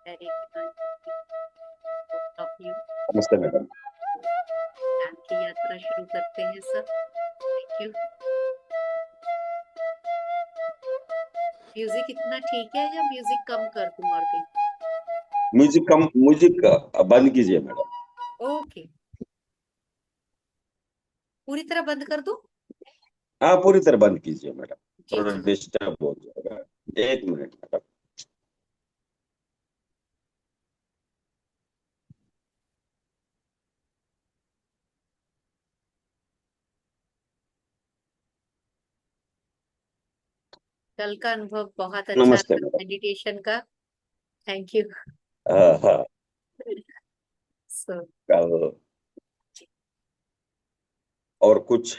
Very of you. नमस्ते madam. ज्ञान की यात्रा शुरू करते हैं सर। Thank you. म्यूजिक इतना ठीक है या म्यूजिक कम कर दूं और भी? म्यूजिक बंद कीजिए मैडम। ओके, पूरी तरह बंद कर दूं? हाँ, पूरी तरह बंद कीजिए मैडम। जी थोड़ा जी। डिस्टर्ब हो जाएगा। एक मिनट मैडम। कल का अनुभव बहुत अच्छा नमस्ते था मैडम। मेडिटेशन का। Thank you. हाँ हाँ। सो कल और कुछ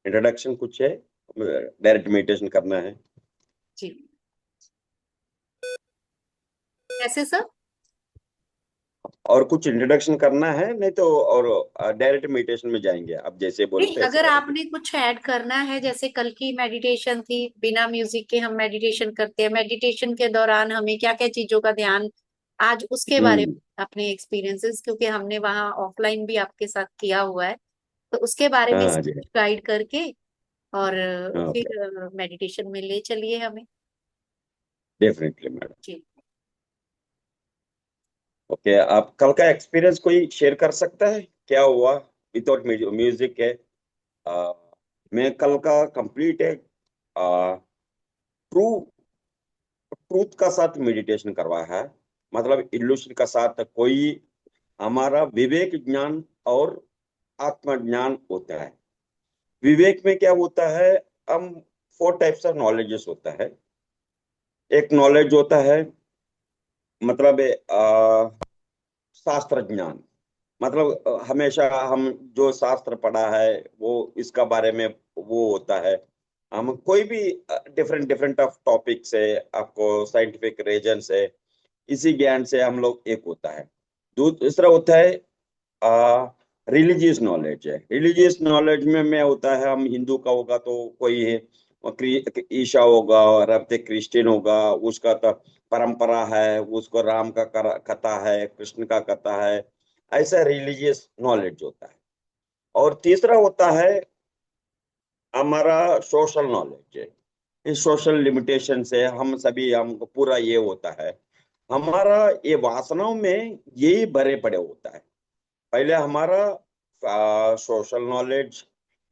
इंट्रोडक्शन कुछ है? डायरेक्ट मेडिटेशन करना है? जी, कैसे सर? और कुछ इंट्रोडक्शन करना है? नहीं तो और डायरेक्ट मेडिटेशन में जाएंगे, आप जैसे नहीं, बोलते हैं ऐसे अगर करेंगे। आपने कुछ ऐड करना है, जैसे कल की मेडिटेशन थी, बिना म्यूजिक के हम मेडिटेशन करते हैं, मेडिटेशन के दौरान हमें क्या क्या चीजों का ध्यान, आज उसके बारे हम्म। में अपने एक्सपीरियंसेस, क्योंकि हमने वहाँ ऑफलाइन भी आपके साथ किया हुआ है, तो उसके बारे में हाँ जी। गाइड करके और हाँ, ओके। फिर मेडिटेशन में ले चलिए हमें। Definitely madam. जी। ओके, आप कल का एक्सपीरियंस कोई शेयर कर सकता है? क्या हुआ विदाउट म्यूजिक है? आ, मैं कल का कंप्लीट है ट्रू ट्रूथ का साथ मेडिटेशन करवाया है। मतलब इल्यूशन का साथ कोई हमारा विवेक ज्ञान और आत्मज्ञान होता है। विवेक में क्या होता है? हम फोर टाइप्स ऑफ नॉलेजेस होता है। एक नॉलेज होता है, मतलब शास्त्र ज्ञान। मतलब हमेशा हम जो शास्त्र पढ़ा है वो इसका बारे में वो होता है। हम कोई भी डिफरेंट डिफरेंट ऑफ टॉपिक से आपको साइंटिफिक रीजन से इसी ज्ञान से हम लोग एक होता है। दूसरा होता है रिलीजियस नॉलेज है। रिलीजियस नॉलेज में होता है, हम हिंदू का होगा तो कोई है ईशा होगा, और अब तक क्रिश्चियन होगा उसका तो परंपरा है, उसको राम का कथा है, कृष्ण का कथा है। ऐसा रिलीजियस नॉलेज होता है। और तीसरा होता है हमारा सोशल नॉलेज है। इस सोशल लिमिटेशन से हम सभी, हमको पूरा ये होता है, हमारा ये वासनाओं में यही भरे पड़े होता है। पहले हमारा social knowledge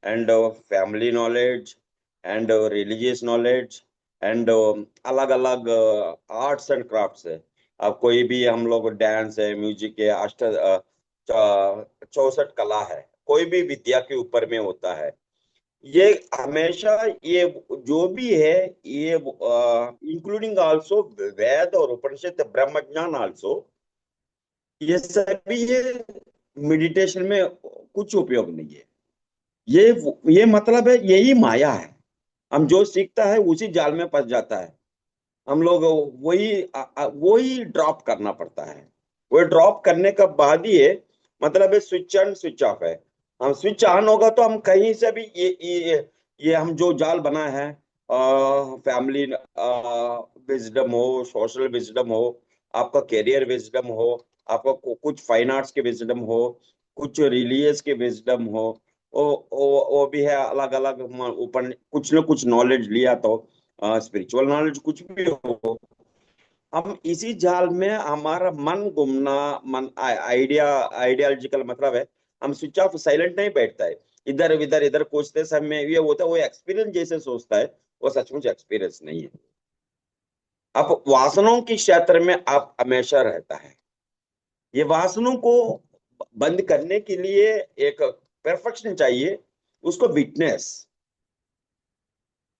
and family knowledge and religious knowledge and अलग अलग आर्ट्स एंड क्राफ्ट्स है। अब कोई भी हम लोग डांस है, म्यूजिक है, 64 कला है, कोई भी विद्या के ऊपर में होता है। ये हमेशा ये जो भी है ये इंक्लूडिंग आल्सो वेद और उपनिषद ब्रह्म ज्ञान आल्सो, ये सभी ये मेडिटेशन में कुछ उपयोग नहीं है। ये ये मतलब है यही माया है। हम जो सीखता है उसी जाल में फंस जाता है। हम लोग वही ड्रॉप करना पड़ता है। वो ड्रॉप करने का बाद ही है, मतलब है स्विच ऑन स्विच ऑफ है। हम स्विच ऑन होगा तो हम कहीं से भी ये हम जो जाल बना है, फैमिली विजडम हो, सोशल विजडम हो, आपका कैरियर विजडम हो, आपका कुछ फाइन आर्ट्स के विजडम हो, कुछ रिलीजियस के विजडम हो, वो भी है अलग अलग। ऊपर कुछ ना कुछ नॉलेज लिया तो स्पिरिचुअल नॉलेज कुछ भी हो, हम इसी जाल में हमारा मन घूमना, मन आइडियोलॉजिकल मतलब है, हम स्विच ऑफ साइलेंट नहीं बैठता है। इधर इधर इधर खोजते समय ये होता है, वो एक्सपीरियंस जैसे सोचता है, वो सचमुच एक्सपीरियंस नहीं है। अब वासनाओं के क्षेत्र में आप हमेशा रहता है। ये वासनाओं को बंद करने के लिए एक परफेक्शन चाहिए, उसको witness,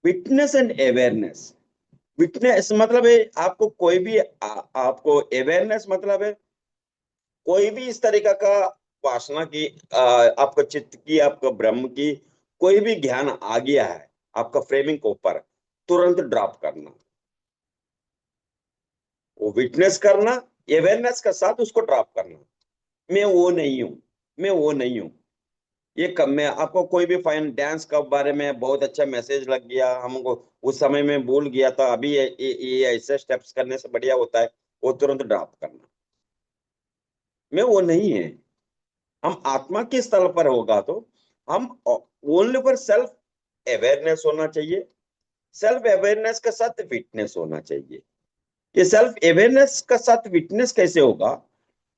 witness and awareness. Witness मतलब है आपको कोई भी आपको अवेयरनेस मतलब है कोई भी इस तरीका का वासना की आपका चित्त की, आपका ब्रह्म की कोई भी ज्ञान आ गया है आपका फ्रेमिंग के ऊपर, तुरंत ड्रॉप करना, वो विटनेस करना, अवेयरनेस के साथ उसको ड्रॉप करना। मैं वो नहीं हूँ, मैं वो नहीं हूँ। ये कब मैं आपको कोई भी फाइन डांस के बारे में बहुत अच्छा मैसेज लग गया हमको, उस समय में भूल गया था, अभी ये ऐसे स्टेप्स करने से बढ़िया होता है वो तुरंत ड्रॉप करना में वो नहीं है। हम आत्मा के स्थल पर होगा तो हम ओनली पर सेल्फ अवेयरनेस होना चाहिए। सेल्फ अवेयरनेस के साथ विटनेस होना चाहिए। ये सेल्फ अवेयरनेस का साथ विटनेस कैसे होगा?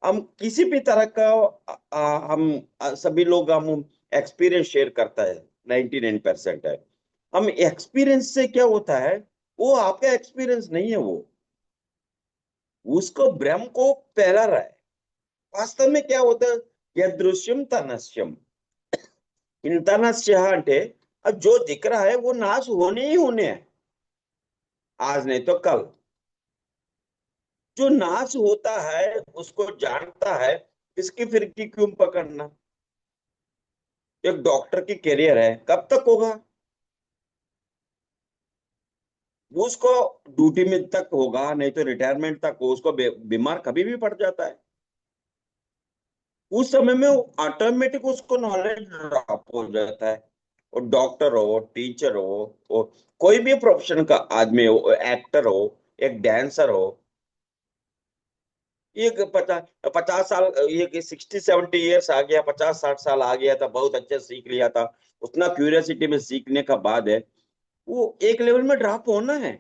हम किसी भी तरह का सभी लोग हम एक्सपीरियंस शेयर करता है, 99% है। हम एक्सपीरियंस से क्या होता है, वो आपका एक्सपीरियंस नहीं है, वो उसको ब्रह्म को फैला रहा है। वास्तव में क्या होता है, यह दृश्यम तनस्यम इंतनस्य అంటే अब जो दिख रहा है वो नाश होने ही होने हैं, आज नहीं तो कल। जो नाश होता है उसको जानता है, इसकी फिरकी क्यों पकड़ना? एक डॉक्टर की करियर है, कब तक होगा? वो उसको ड्यूटी में तक होगा, नहीं तो रिटायरमेंट तक हो, उसको बीमार कभी भी पड़ जाता है। उस समय में ऑटोमेटिक उसको नॉलेज ड्रॉप हो जाता है। वो डॉक्टर हो, टीचर हो, वो कोई भी प्रोफेशन का आदमी हो, एक्टर हो, एक डांसर हो, ये 50 50 साल, ये 60 70 ईयर्स आ गया, 50 60 साल आ गया था, बहुत अच्छे सीख लिया था, उतना क्यूरियोसिटी में सीखने का बाद है, वो एक लेवल में ड्रॉप होना है।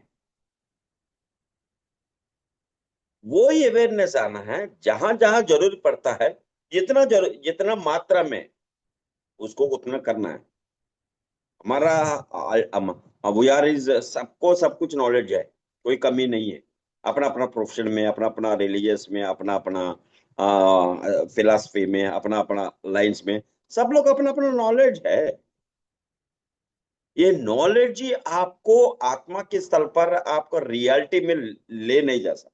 वो ही अवेयरनेस आना है, जहां जहां जरूरत पड़ता है, जितना मात्रा में उसको उतना करना है। हमारा वी आर इज सबको सब कुछ नॉलेज है, कोई कमी नहीं है। अपना अपना प्रोफेशन में, अपना अपना रिलीजियस में, अपना अपना फिलॉसफी में, अपना अपना लाइंस में, सब लोग अपना अपना नॉलेज है। ये नॉलेज ही आपको आत्मा के स्थल पर आपको रियलिटी में ले नहीं जा सकता।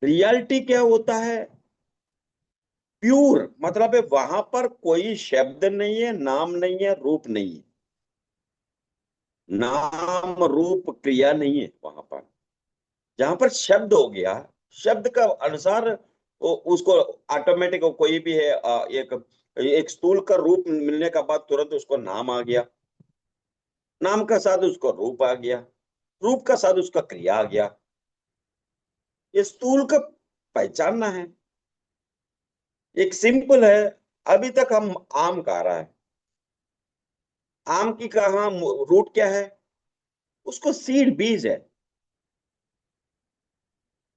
रियलिटी क्या होता है? प्यूर मतलब है वहां पर कोई शब्द नहीं है, नाम नहीं है, रूप नहीं है। नाम रूप क्रिया नहीं है वहां पर। जहां पर शब्द हो गया, शब्द का अनुसार उसको ऑटोमेटिक कोई भी है, एक एक स्थूल का रूप मिलने का बाद तुरंत उसको नाम आ गया, नाम का साथ उसको रूप आ गया, रूप का साथ उसका क्रिया आ गया। ये स्थूल का पहचानना है। एक सिंपल है, अभी तक हम आम खा रहा है, आम की कहा रूट क्या है? उसको सीड बीज है,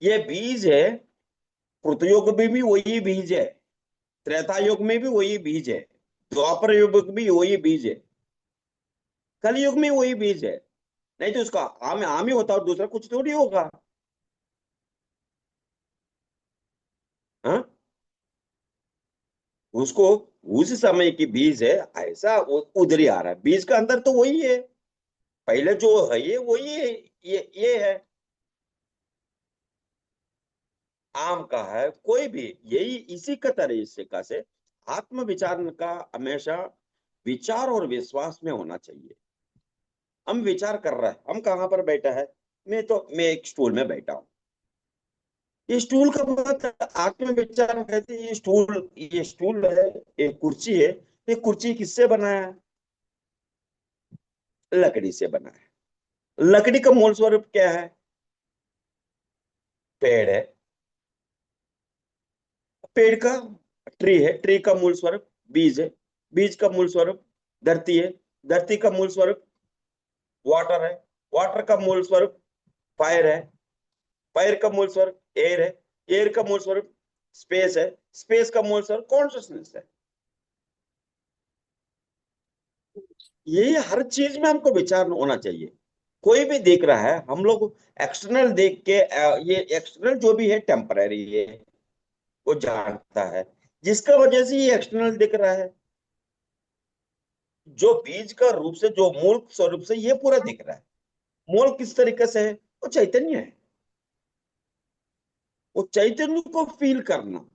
ये बीज है। कृतयुग में भी वही बीज है, त्रेता युग में भी वही बीज है, द्वापर युग में भी वही बीज है, कलयुग में वही बीज है। नहीं तो उसका आम आम ही होता और दूसरा कुछ थोड़ी होगा। हाँ, उसको उस समय की बीज है, ऐसा उधर ही आ रहा है, बीज का अंदर तो वही है, पहले जो है ये वही है, ये है। आम का है कोई भी, यही इसी का तरीके से आत्म विचार का हमेशा विचार और विश्वास में होना चाहिए। हम विचार कर रहे हैं, हम कहाँ पर बैठा है? मैं एक स्टूल में बैठा हूँ। ये स्टूल का मतलब आत्म विचार कहते हैं, ये स्टूल है, एक कुर्सी है, ये कुर्सी किससे बना है? लकड़ी से बना है। लकड़ी का मूल स्वरूप क्या है? पेड़ है, पेड़ का ट्री है, ट्री का मूल स्वरूप बीज है, बीज का मूल स्वरूप धरती है, धरती का मूल स्वरूप वाटर है, वाटर का मूल स्वरूप फायर है, फायर का मूल स्वरूप एयर है, एयर का मूल स्वरूप स्पेस है, स्पेस का मूल स्वरूप कॉन्शियसनेस है। ये हर चीज में हमको विचार होना चाहिए। कोई भी देख रहा है, हम लोग एक्सटर्नल देख के ये एक्सटर्नल जो भी है टेम्पररी है, वो जानता है, जिसका वजह से ये एक्सटर्नल दिख रहा है। जो बीज का रूप से, जो मूल स्वरूप से ये पूरा दिख रहा है, मूल किस तरीके से है? वो चैतन्य है। वो चैतन्य को फील करना,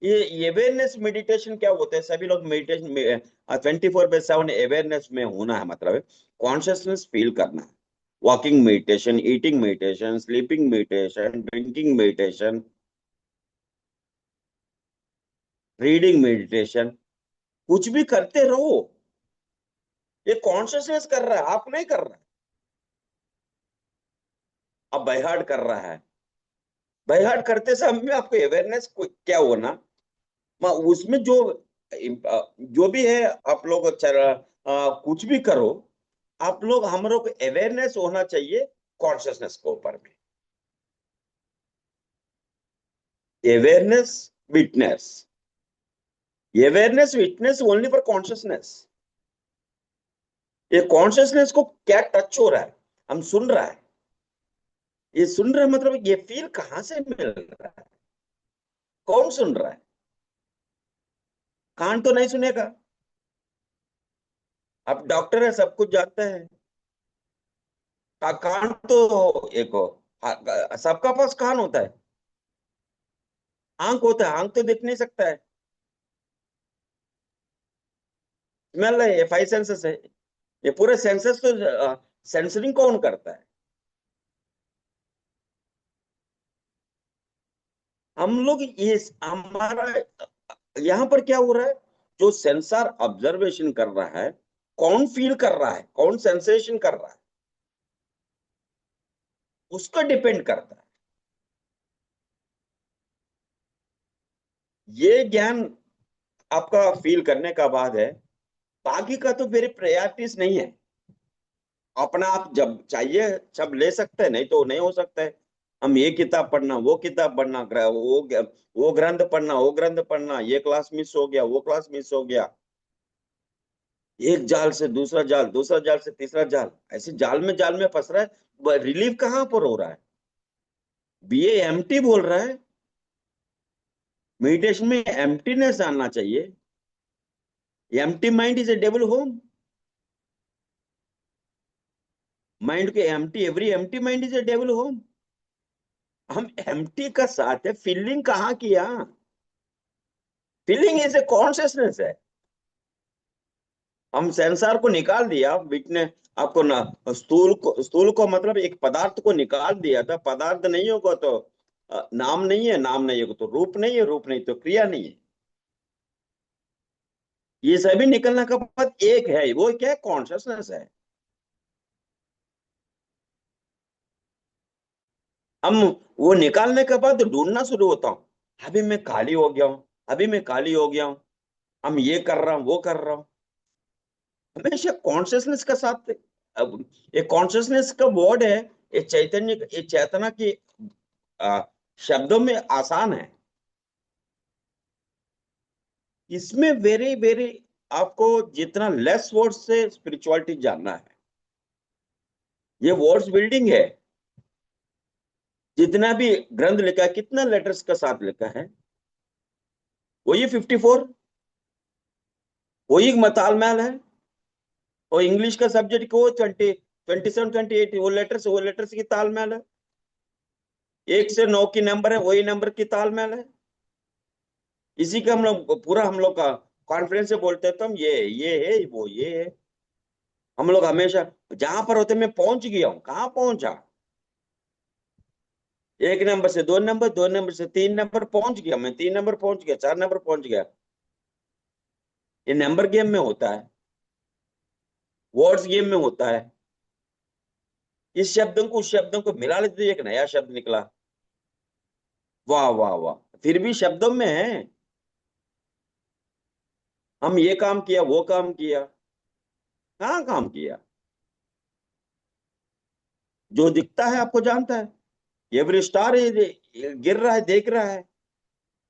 ये अवेयरनेस मेडिटेशन क्या होता है? सभी लोग मेडिटेशन में 24/7 अवेयरनेस में होना है, मतलब कॉन्शियसनेस फील करना है। Walking meditation, eating meditation, sleeping meditation, drinking meditation, reading meditation, कुछ भी करते रहो, ये कॉन्शियसनेस कर रहा है, आप नहीं कर रहा है। अब बाय हार्ट कर रहा है। बाय हार्ट करते समय में आपको अवेयरनेस क्या होना, उसमें जो भी है, आप लोग कुछ भी करो, आप लोग, हम लोग अवेयरनेस होना चाहिए कॉन्शियसनेस के ऊपर में। Awareness, witness, awareness witness only for consciousness. ये कॉन्शियसनेस को क्या टच हो रहा है, हम सुन रहा है, ये सुन रहा है मतलब ये फील कहां से मिल रहा है, कौन सुन रहा है? कान तो नहीं सुनेगा। अब डॉक्टर है, सब कुछ जानता है। कान तो एक हो, सबका पास कान होता है, आंख होता है, आंख तो देख नहीं सकता है। स्मेल है, ये 5 सेंसेस है। ये पूरे सेंसेस तो सेंसरिंग कौन करता है? हम लोग, ये हमारा यहाँ पर क्या हो रहा है, जो सेंसर ऑब्जर्वेशन कर रहा है, कौन फील कर रहा है, कौन सेंसेशन कर रहा है, उसका डिपेंड करता है। ये ज्ञान आपका फील करने का बाद है, बाकी का तो मेरे प्रायोरिटीज नहीं है। अपना आप जब चाहिए सब ले सकते हैं, नहीं तो नहीं हो सकता है। हम ये किताब पढ़ना, वो किताब पढ़ना, वो ग्रंथ पढ़ना, वो ग्रंथ पढ़ना, ये क्लास मिस हो गया, वो क्लास मिस हो गया, एक जाल से दूसरा जाल, दूसरा जाल से तीसरा जाल, ऐसे जाल में फंस रहा है। रिलीफ कहाँ पर हो रहा है? बीए एम्प्टी बोल रहा है। मेडिटेशन में एम्प्टीनेस आना चाहिए। Empty mind is a devil home. Mind के empty, every empty mind is a devil home. हम एम्प्टी का साथ है, फीलिंग कहाँ किया? फीलिंग इज ए कॉन्शियसनेस है। हम सेंसार को निकाल दिया, बिटने आपको ना, स्थूल को मतलब एक पदार्थ को निकाल दिया था। पदार्थ नहीं होगा तो नाम नहीं है, नाम नहीं होगा तो रूप नहीं है, रूप नहीं तो क्रिया नहीं है। ये सभी निकलने का बाद एक है, वो क्या है? कॉन्शियसनेस है। हम वो निकालने के बाद ढूंढना शुरू होता हूँ, अभी मैं खाली हो गया हूँ, अभी मैं खाली हो गया हूँ, हम ये कर रहा हूँ, वो कर रहा हूँ, हमेशा कॉन्शियसनेस का साथ। अब ये कॉन्शियसनेस का वर्ड है, ये चैतन्य, ये चेतना की आ, शब्दों में आसान है। इसमें वेरी वेरी, आपको जितना लेस वर्ड से स्पिरिचुअलिटी जानना है, ये वर्ड्स बिल्डिंग है। जितना भी ग्रंथ लिखा है, कितना लेटर्स का साथ लिखा है, वही 54, वही तालमेल है। और इंग्लिश का सब्जेक्ट को 27 28, वो लेटर्स की तालमेल है। 1 से 9 की नंबर है, वही नंबर की तालमेल है। इसी का हम लोग पूरा, हम लोग का कॉन्फिडेंस से बोलते हैं तो हम ये है, वो ये है। हम लोग हमेशा जहां पर होते, मैं पहुंच गया हूं, कहाँ पहुंचा? 1 नंबर से 2 नंबर, 2 नंबर से 3 नंबर पहुंच गया, मैं 3 नंबर पहुंच गया, 4 नंबर पहुंच गया। ये नंबर गेम में होता है, वर्ड्स गेम में होता है। इस शब्दों को उस शब्दों को मिला लेते तो एक नया शब्द निकला। वाह वाह वाह, फिर भी शब्दों में है। हम ये काम किया, वो काम किया, कहाँ काम किया? जो दिखता है आपको जानता है, एवरी स्टार गिर रहा है, देख रहा है।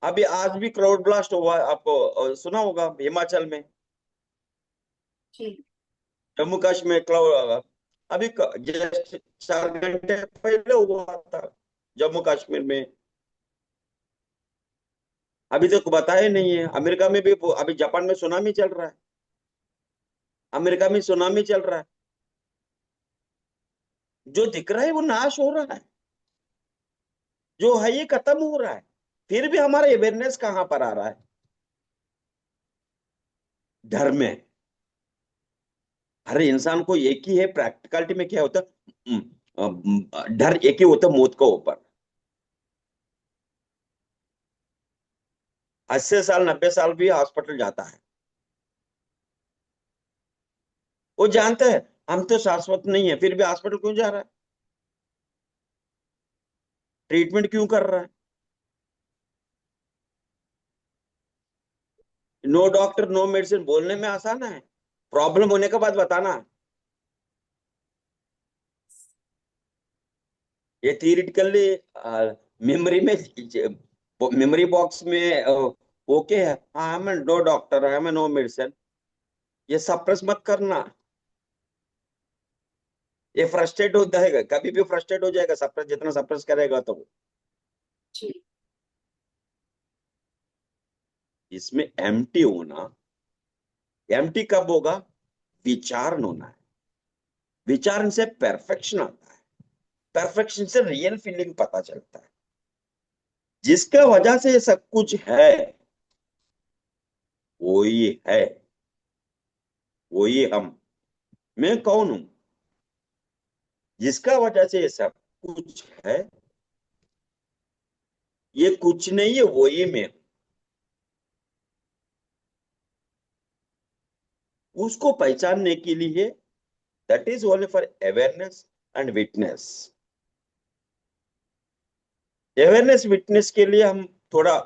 अभी आज भी क्राउड ब्लास्ट हुआ है, आपको सुना होगा हिमाचल में, जी। जम्मू कश्मीर क्लाउड। अभी जस्ट 4 घंटे पहले हुआ था जम्मू कश्मीर में। अभी तक बताया नहीं है। अमेरिका में भी, अभी जापान में सुनामी चल रहा है, अमेरिका में सुनामी चल रहा है। जो दिख रहा है वो नाश हो रहा है, जो है ये खत्म हो रहा है। फिर भी हमारा अवेयरनेस कहाँ पर आ रहा है? डर में। हर इंसान को एक ही है, प्रैक्टिकलिटी में क्या होता है, डर एक ही होता है, मौत का ऊपर। 80 साल 90 साल भी हॉस्पिटल जाता है, वो जानता है हम तो शाश्वत नहीं है, फिर भी हॉस्पिटल क्यों जा रहा है? ट्रीटमेंट क्यों कर रहा है? नो डॉक्टर नो मेडिसिन बोलने में आसान है, प्रॉब्लम होने के बाद बताना। ये थियरिटिकली मेमोरी में, मेमोरी बॉक्स में ओके है, हाँ मैं नो डॉक्टर है, मैं नो मेडिसिन, ये सप्रेस मत करना। ये फ्रस्ट्रेट हो जाएगा, कभी भी फ्रस्ट्रेट हो जाएगा, सप्रेस जितना सप्रेस करेगा तो। जी। इसमें एम्प्टी होना, एम्प्टी कब होगा? विचार होना है, विचार से परफेक्शन आता है, परफेक्शन से रियल फीलिंग पता चलता है। जिसका वजह से ये सब कुछ है वो ही है, वो ही हम। मैं कौन हूं? जिसका वजह से ये सब कुछ है, ये कुछ नहीं है, वो ही मैं हूं। उसको पहचानने के लिए, that is only for awareness and witness. Awareness witness के लिए हम थोड़ा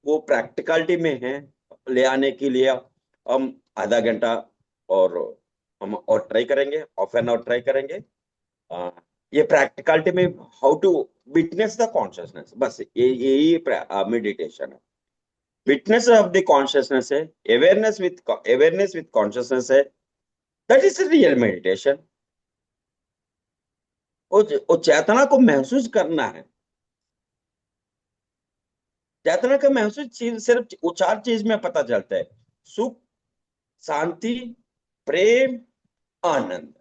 वो प्रैक्टिकलिटी में है, ले आने के लिए हम आधा घंटा और हम और ट्राई करेंगे, ऑफ एन आवर ट्राई करेंगे। आ, ये प्रैक्टिकलिटी में how to witness the consciousness, बस ये यही मेडिटेशन है। विटनेस ऑफ द कॉन्शियसनेस है, अवेयरनेस विथ कॉन्शियसनेस है, दैट इज रियल मेडिटेशन। वो चेतना को महसूस करना है। चेतना का महसूस चीज सिर्फ वो चार चीज में पता चलता है: सुख, शांति, प्रेम, आनंद।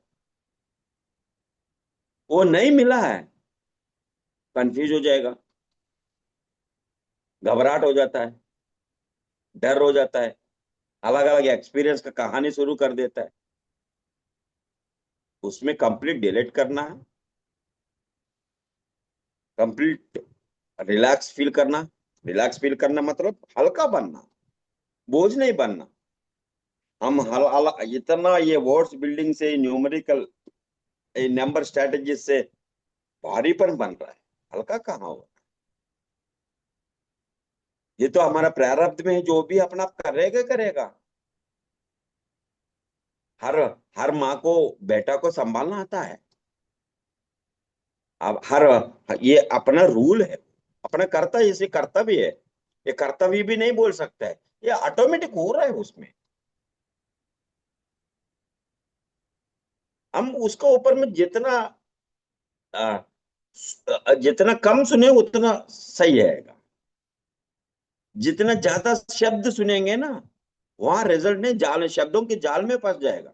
वो नहीं मिला है, कंफ्यूज हो जाएगा, घबराहट हो जाता है, डर हो जाता है, अलग अलग एक्सपीरियंस का कहानी शुरू कर देता है। उसमें कंप्लीट डिलीट करना है, कंप्लीट रिलैक्स फील करना। रिलैक्स फील करना मतलब हल्का बनना, बोझ नहीं बनना। हम इतना ये वर्ड्स बिल्डिंग से, न्यूमेरिकल नंबर स्ट्रेटेजी से भारीपन बन रहा है, हल्का कहाँ हो। ये तो हमारा प्रारब्ध में है, जो भी अपना करेगा करेगा। हर हर माँ को बेटा को संभालना आता है। अब ये अपना रूल है, अपना कर्तव्य, इसे कर्तव्य है। ये कर्तव्य भी नहीं बोल सकता है, ये ऑटोमेटिक हो रहा है उसमें। हम उसका ऊपर में जितना आ, जितना कम सुने उतना सही रहेगा। जितना ज्यादा शब्द सुनेंगे ना, वहां रिजल्ट नहीं, जाल, शब्दों के जाल में फंस जाएगा।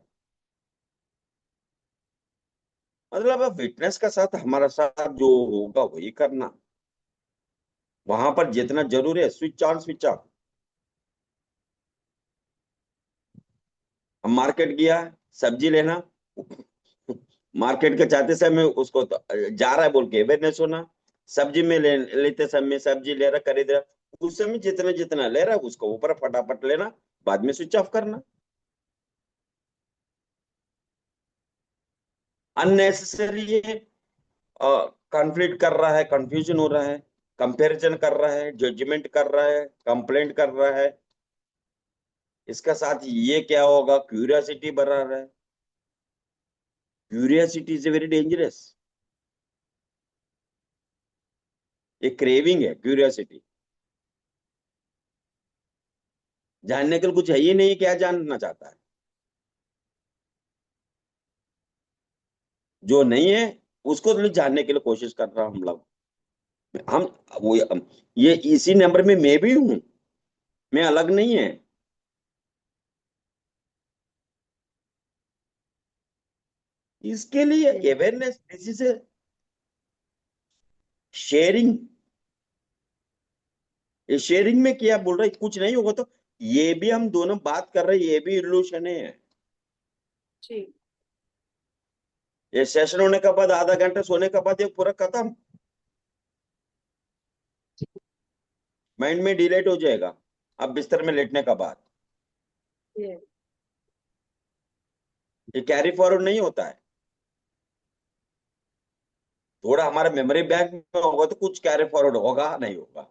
मतलब अब फिटनेस का साथ हमारा साथ जो होगा वही करना। वहां पर जितना जरूरी है, स्विच ऑन स्विच ऑफ। हम मार्केट गया, सब्जी लेना, मार्केट के चाहते समय उसको तो जा रहा है बोल के अवेयरनेस होना। सब्जी में लेते समय सब्जी ले रहा, खरीद रहा, उस समय जितना जितना ले रहा है उसको ऊपर फटाफट लेना, बाद में स्विच ऑफ करना। अननेसेसरी ये कॉन्फ्लिक्ट कर रहा है, कंफ्यूजन हो रहा है, कंपैरिजन कर रहा है, जजमेंट कर रहा है, कंप्लेंट कर रहा है। इसका साथ ये क्या होगा, क्यूरियोसिटी बढ़ा रहा है। Curiosity is very dangerous. ये क्रेविंग है क्यूरियोसिटी, जानने के लिए कुछ है ही नहीं, क्या जानना चाहता है? जो नहीं है उसको तो जानने के लिए कोशिश कर रहा हूं हम लोग। हम वो ये इसी नंबर में मैं भी हूं, मैं अलग नहीं है। इसके लिए अवेयरनेस, इसी से शेयरिंग। ये शेयरिंग में क्या बोल रहा है, कुछ नहीं होगा तो ये भी हम दोनों बात कर रहे हैं, ये भी इल्यूशन है। जी। ये सेशन होने के बाद आधा घंटा सोने के बाद ये पूरा खत्म, माइंड में डिलीट हो जाएगा। अब बिस्तर में लेटने का बाद ये ये कैरी फॉरवर्ड नहीं होता है। थोड़ा हमारे मेमोरी बैंक में होगा तो कुछ कैरी फॉरवर्ड होगा, नहीं होगा।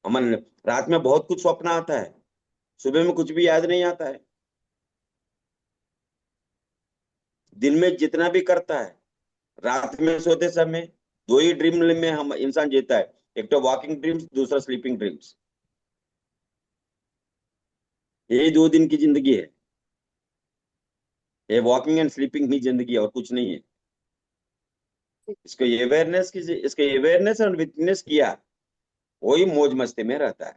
अमन, रात में बहुत कुछ स्वप्न आता है, सुबह में कुछ भी याद नहीं आता है। दिन में जितना भी करता है, रात में सोते समय दो ही ड्रीम में हम इंसान जीता है। एक तो वॉकिंग ड्रीम्स, दूसरा स्लीपिंग ड्रीम्स। यही 2 दिन की जिंदगी है। ये वॉकिंग एंड स्लीपिंग ही जिंदगी है, और कुछ नहीं है। इसको अवेयरनेस और विटनेस किया, वही मौज मस्ती में रहता है।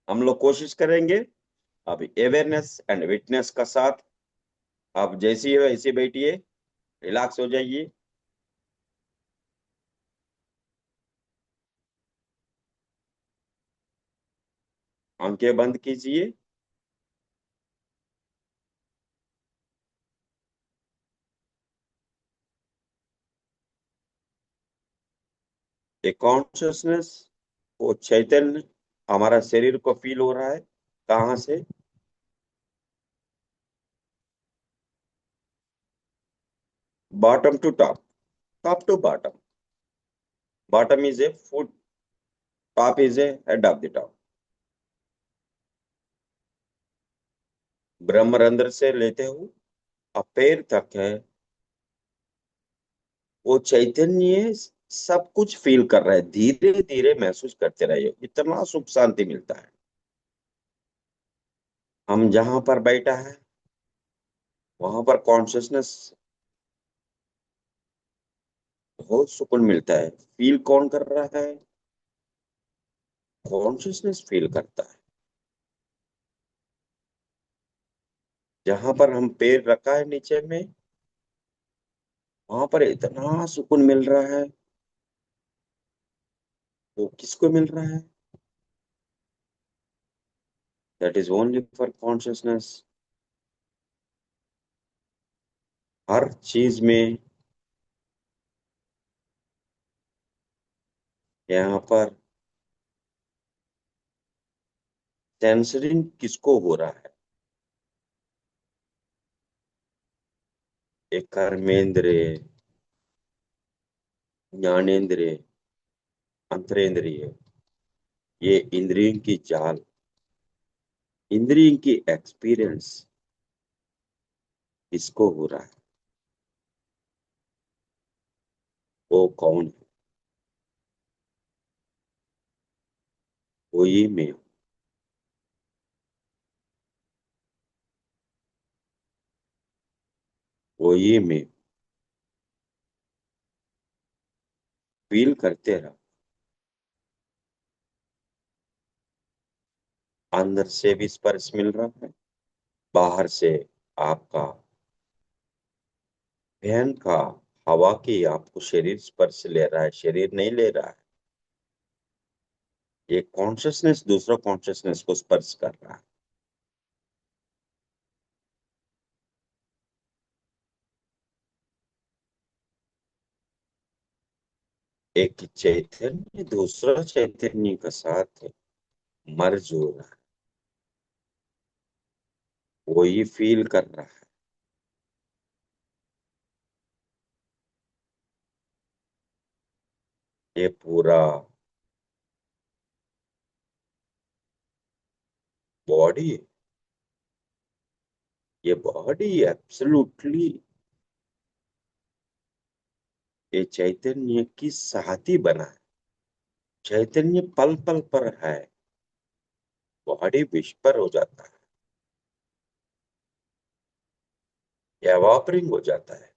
हम लोग कोशिश करेंगे अब अवेयरनेस एंड विटनेस का साथ। आप जैसी है वैसे बैठिए, रिलैक्स हो जाइए। आंखें बंद कीजिए। एक कॉन्शियसनेस, वो चैतन्य हमारा शरीर को फील हो रहा है। कहाँ से? Bottom to top, top to bottom. Bottom is a foot, top is a head of the top. ब्रह्मरंध्र से लेते हुए अब पैर तक है, वो चैतन्य सब कुछ फील कर रहा है। धीरे धीरे महसूस करते रहिए, इतना सुख शांति मिलता है। हम जहां पर बैठा है वहां पर कॉन्शियसनेस, बहुत सुकून मिलता है। फील कौन कर रहा है? कॉन्शियसनेस फील करता है। जहां पर हम पैर रखा है नीचे में, वहां पर इतना सुकून मिल रहा है। वो किसको मिल रहा है? That is only for consciousness. हर चीज में यहाँ पर सेंसरिंग किसको हो रहा है? एक कर्मेंद्रिय, ज्ञानेंद्रिय, अंतरेंद्रिय, ये इंद्रियों की चाल, इंद्रियों की एक्सपीरियंस किसको हो रहा है? वो कौन है? वो ही मैं हूँ। वो ही मैं। फील करते रहो। अंदर से भी स्पर्श मिल रहा है, बाहर से आपका फैन का हवा की आपको शरीर स्पर्श ले रहा है, शरीर नहीं ले रहा है। एक कॉन्शियसनेस दूसरा कॉन्शियसनेस को स्पर्श कर रहा है। एक चैतन्य दूसरा चैतन्य का साथ मर्ज हो रहा है, वही फील कर रहा है। ये पूरा बॉडी, ये बॉडी एब्सोल्युटली ये चैतन्य की साथी बना है। चैतन्य पल पल पर है, बॉडी विस्पर हो जाता है, एवापरिंग हो जाता है,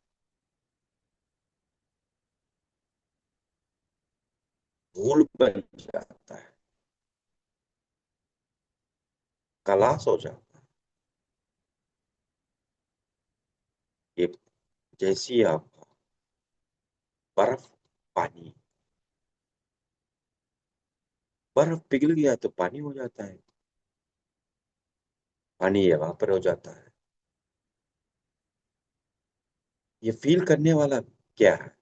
धूल बन जाता है, कलाश हो जाता है। ये जैसी आपका बर्फ, पानी, बर्फ पिघल गया तो पानी हो जाता है, पानी एवापर हो जाता है। ये फील करने वाला क्या है?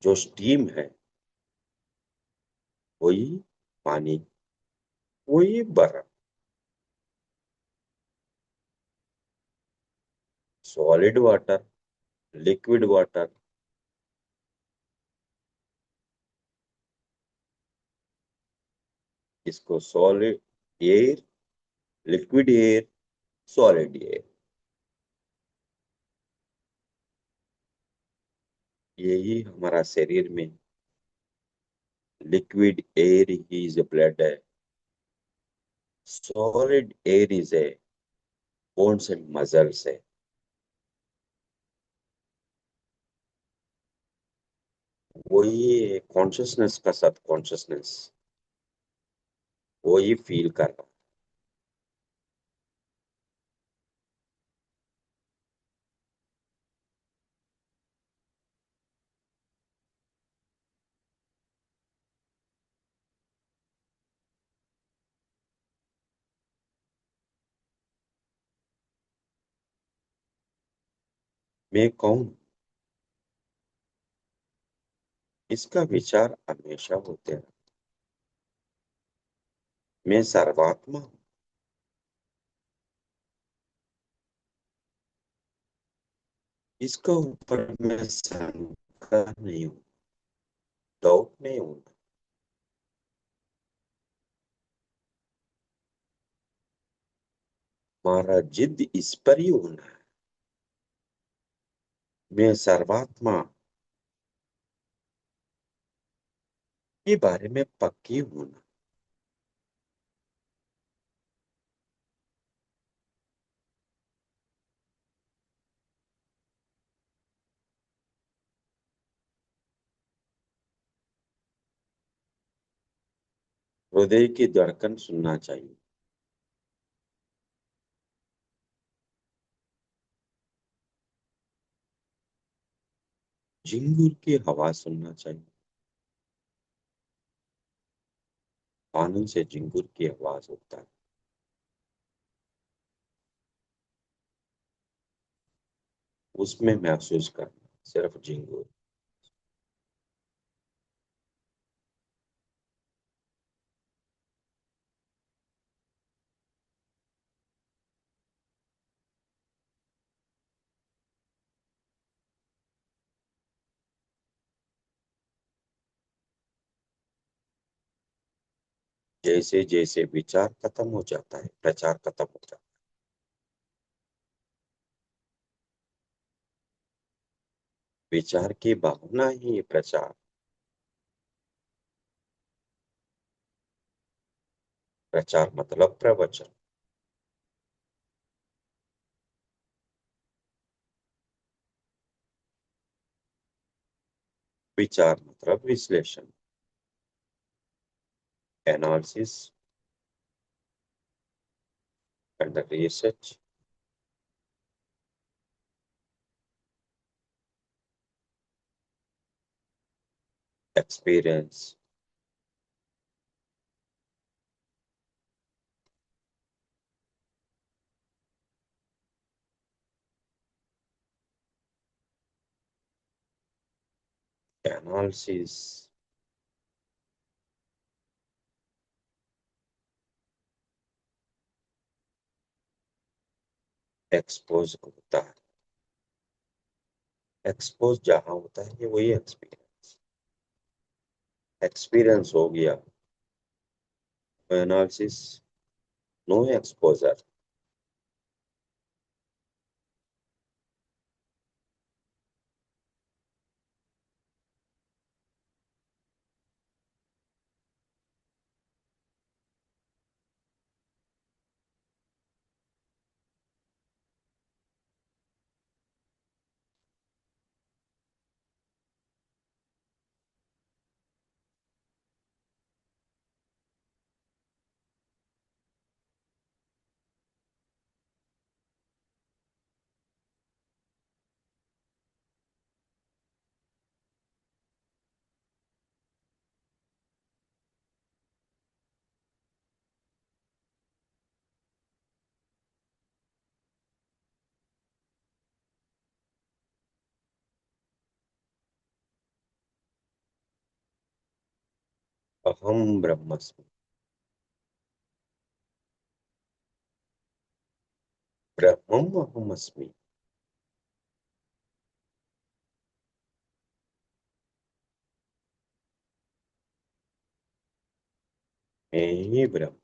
जो स्टीम है वही पानी, वही बर्फ। सॉलिड वाटर, लिक्विड वाटर, इसको solid air, liquid air, solid air, यही हमारा शरीर में लिक्विड एयर ही इज ब्लड है, solid air is a bones and muscles है। वही कॉन्शियसनेस का सब कॉन्शियसनेस, वही फील कर रहा हूँ। मैं कौन, इसका विचार हमेशा होते हैं। मैं सर्वात्मा हूँ, इसका ऊपर मैं शंका नहीं हूँ, डाउट नहीं हूँ। हमारा जिद इस पर ही होना है। मैं सर्वात्मा के बारे में पक्की होना। हृदय की धड़कन सुनना चाहिए, झिंगुर की हवा सुनना चाहिए, आनंद से झिंगुर की आवाज होता है, उसमें महसूस करना सिर्फ झिंगुर। जैसे जैसे विचार खत्म हो जाता है, प्रचार खत्म हो जाता है। विचार की भावना ही ये प्रचार, प्रचार मतलब प्रवचन, विचार मतलब विश्लेषण, analysis and research, experience, analysis, expose होता है। एक्सपोज जहां होता है ये वही एक्सपीरियंस, एक्सपीरियंस हो गया, एनालिसिस, नो एक्सपोजर। अहम ब्रह्मस्मि, ब्रह्मम अहम अस्मि। ही ब्रह्म,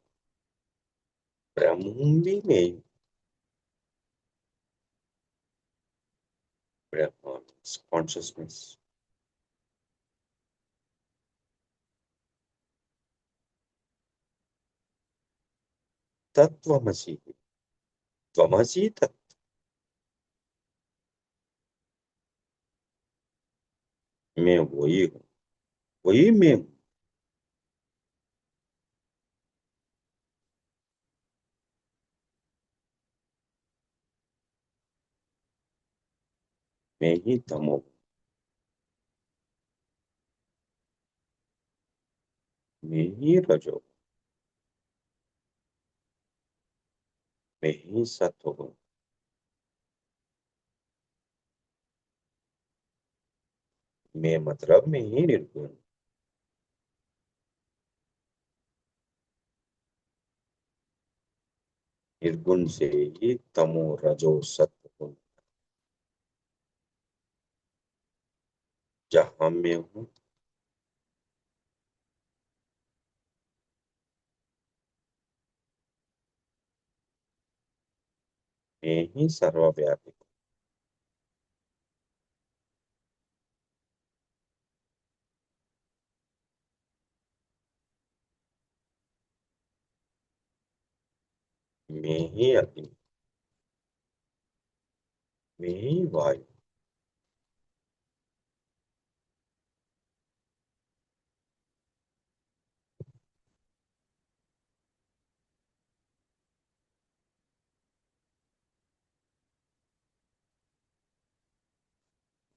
ब्रह्म हूँ भी मैं ही, ब्रह्म कॉन्शियसनेस। तत्वमसि, त्वमसि तत्व, मैं वही हूँ, वही मैं हूँ। मैं ही तमो, मैं ही रजो, मैं ही सत्व हूँ। मैं मतलब मैं ही निर्गुण, निर्गुण से ही तमो रजो सत्व हूँ। जहां मैं हूँ, मैं ही सर्वव्यापी हूँ। मैं ही अग्नि, मैं ही वायु,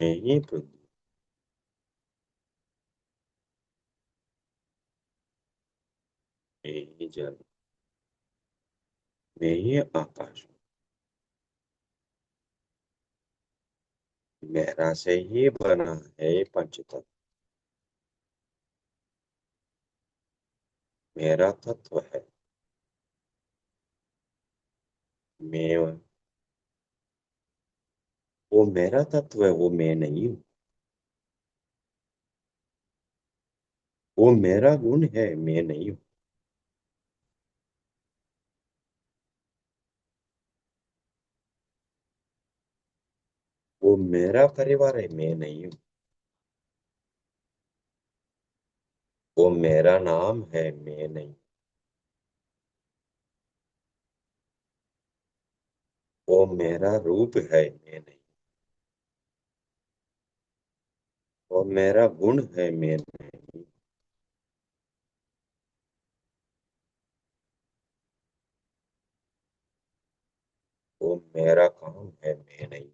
मैं ही पृथ्वी, मैं ही जल, मैं ही आकाश हूँ। मेरा से ही बना है पंचतत्व, मेरा तत्व है। मैं, वो मेरा तत्व है, वो मैं नहीं हूँ। वो मेरा गुण है, मैं नहीं हूँ। वो मेरा परिवार है, मैं नहीं हूँ। वो मेरा नाम है, मैं नहीं। वो मेरा रूप है, मैं नहीं। वो मेरा गुण है, मैं नहीं। वो मेरा काम है, मैं नहीं।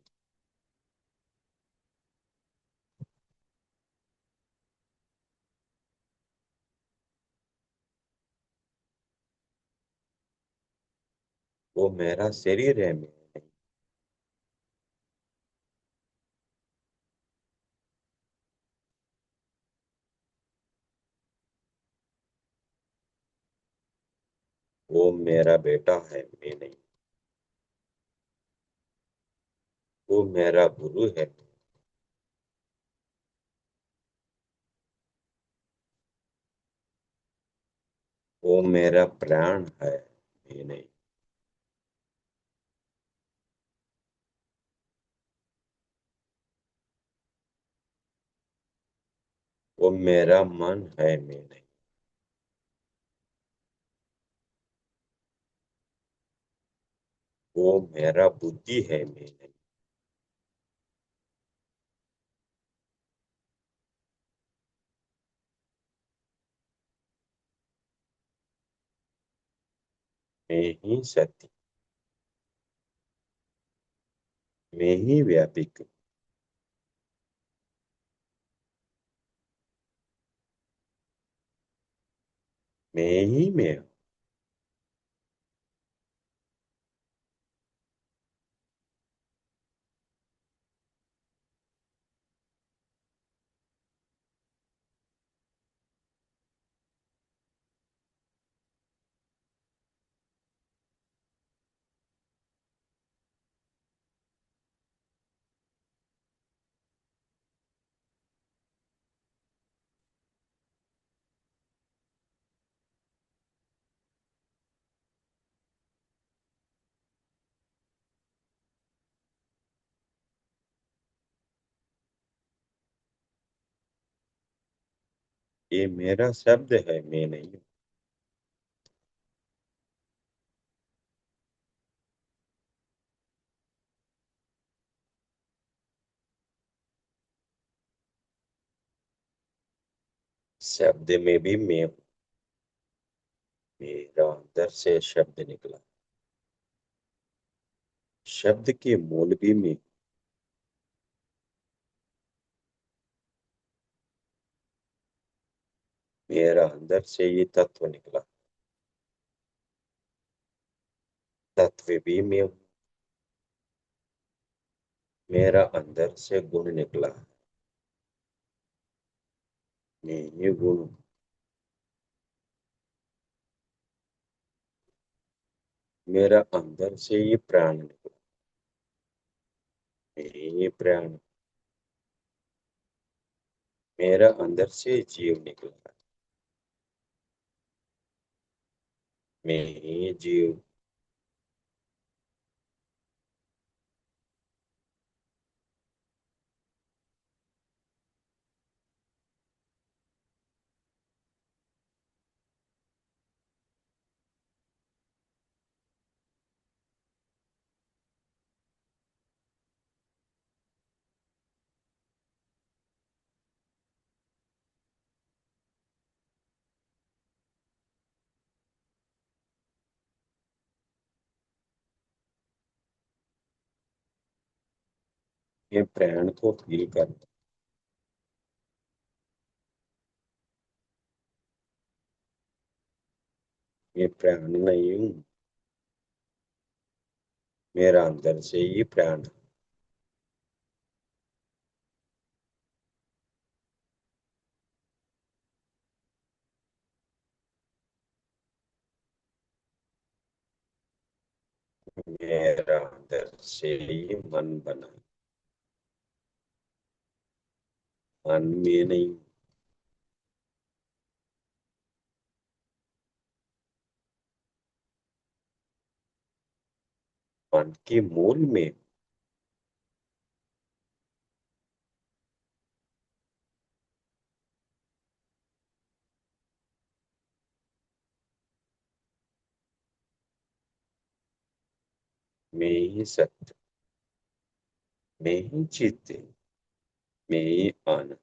वो मेरा शरीर है, मैं नहीं। वो मेरा बेटा है, मैं नहीं। वो मेरा गुरु है। वो मेरा प्राण है, मैं नहीं। वो मेरा मन है, मैं नहीं। वो मेरा बुद्धि है, मैं नहीं। मैं ही सत्य, मैं ही व्यापक, मैं ही मैं हूँ। ये मेरा शब्द है, मैं नहीं हूँ। शब्द में भी मैं हूँ। मेरा अंदर से शब्द निकला। शब्द के मूल भी मैं हूँ। मेरा अंदर से ये तत्व निकला। तत्व भी मैं हूँ। मेरा अंदर से गुण निकला। मैं ये गुण हूँ। मेरा अंदर से ये प्राण निकला। मैं ये प्राण हूँ। मेरा अंदर से जीव निकला। मैं ये जीव। ये प्राण को फील कर। ये प्राण नहीं हूँ। मेरा अंदर से ही प्राण है। मेरा अंदर से ही मन बना। मन में नहीं। मन के मूल में। मैं ही सत्य। मैं ही चित्त। मैं ही आनंद।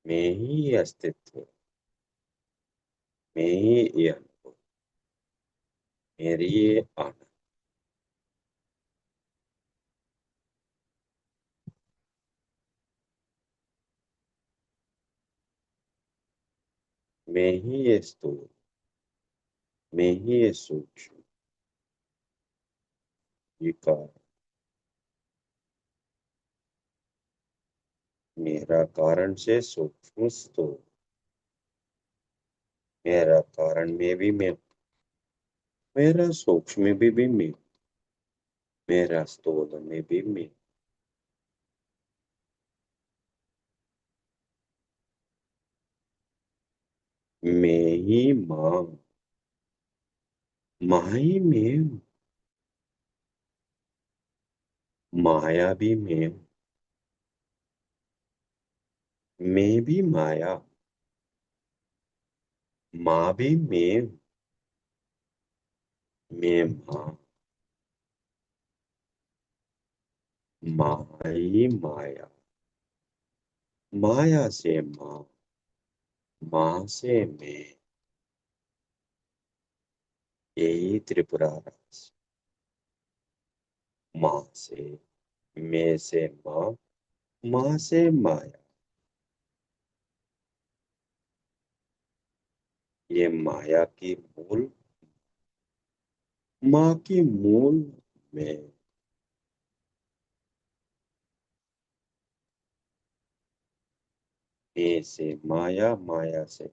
मैं ही अस्तित्व। मैं ही ये अनुभव। मेरी ये आनंद। मैं ही ये स्थूल। मैं ही ये सूक्ष्म। ये कारण। मेरा कारण से सूक्ष्म स्थूल। मेरा कारण में भी मैं। मेरा सूक्ष्म में भी मैं। मेरा स्थूल में भी मैं। मैं ही माँ। माँ ही मैं हूँ। माया भी मैं हूँ। मैं भी माया। माँ भी मैं हूँ। मैं माँ। माँ ही माया। माया से माँ। माँ से मैं। यही त्रिपुरा रस। माँ से। मैं से माँ। माँ से माया। ये माया की मूल। माँ की मूल। मैं। मैं से माया, माया से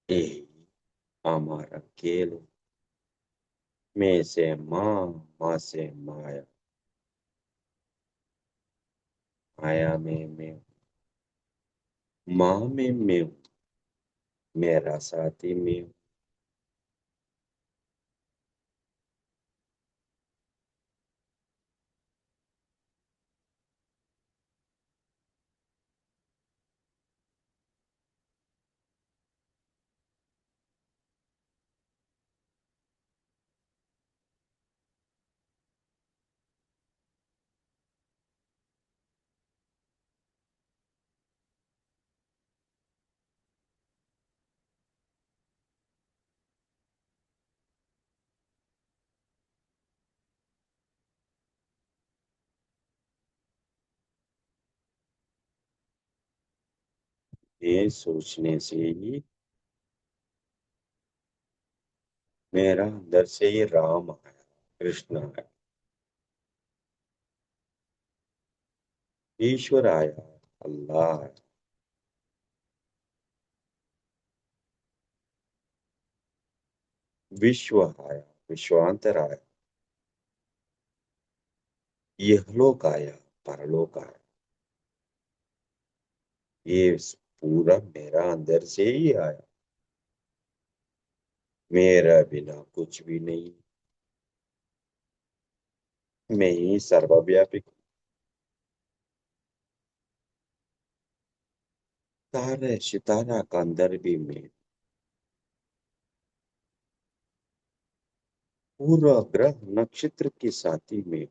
यही हमारा खेल। मैं से माँ। माँ से माया। माया में मैं। माँ में मैं हूँ। मेरा साथी मैं हूँ। ये सोचने से ही मेरा अंदर से ही राम आया, कृष्ण आया, ईश्वर आया, अल्लाह आया, विश्व आया, विश्वांतर आया, यहलोक आया, परलोक आया। ये पूरा मेरा अंदर से ही आया। मेरा बिना कुछ भी नहीं। मैं ही सर्वव्यापी हूँ। तारे सितारा का अंदर भी मैं, पूरा ग्रह नक्षत्र के साथी में,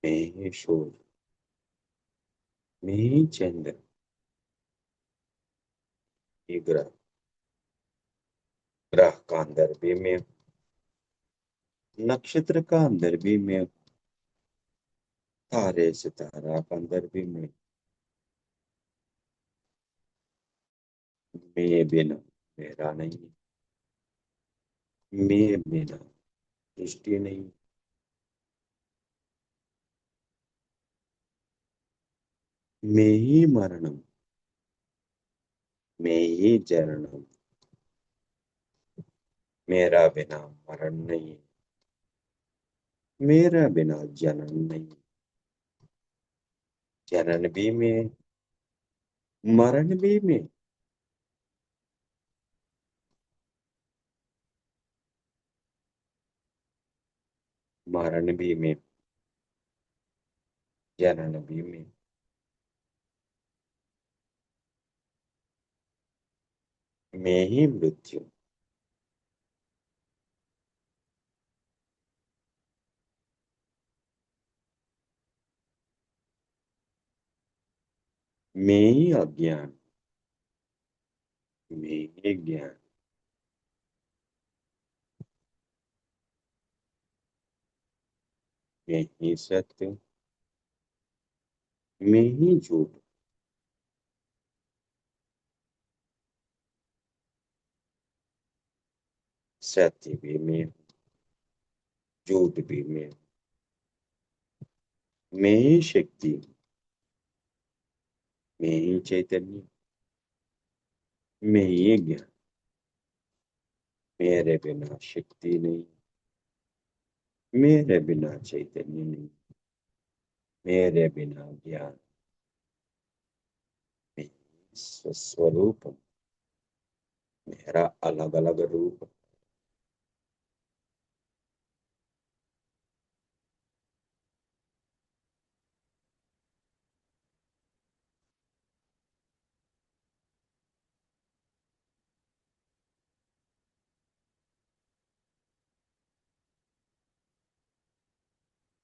मैं ही सूर्य, मैं ही चंद्र, ये ग्रह, ग्रह का अंदर भी मैं, नक्षत्र का अंदर भी मैं, तारे सितारा का अंदर भी मैं बिना मेरा नहीं, मैं बिना सृष्टि नहीं, मैं ही मरणम, मैं ही जननम, मेरा बिना मरण नहीं, मेरा बिना जनन नहीं, जनन भी मैं, मरण भी मैं, मरण भी मैं, जनन भी मैं ही मृत्यु, मैं ही अज्ञान, मैं ही ज्ञान, मैं ही सत्य, मैं ही झूठ, सत्य भी मैं, झूठ भी मैं ही शक्ति, मैं ही चैतन्य, मैं ही ज्ञान, मेरे बिना शक्ति नहीं, मेरे बिना चैतन्य नहीं, मेरे बिना ज्ञान, मैं स्वस्वरूप, मेरा अलग अलग रूप।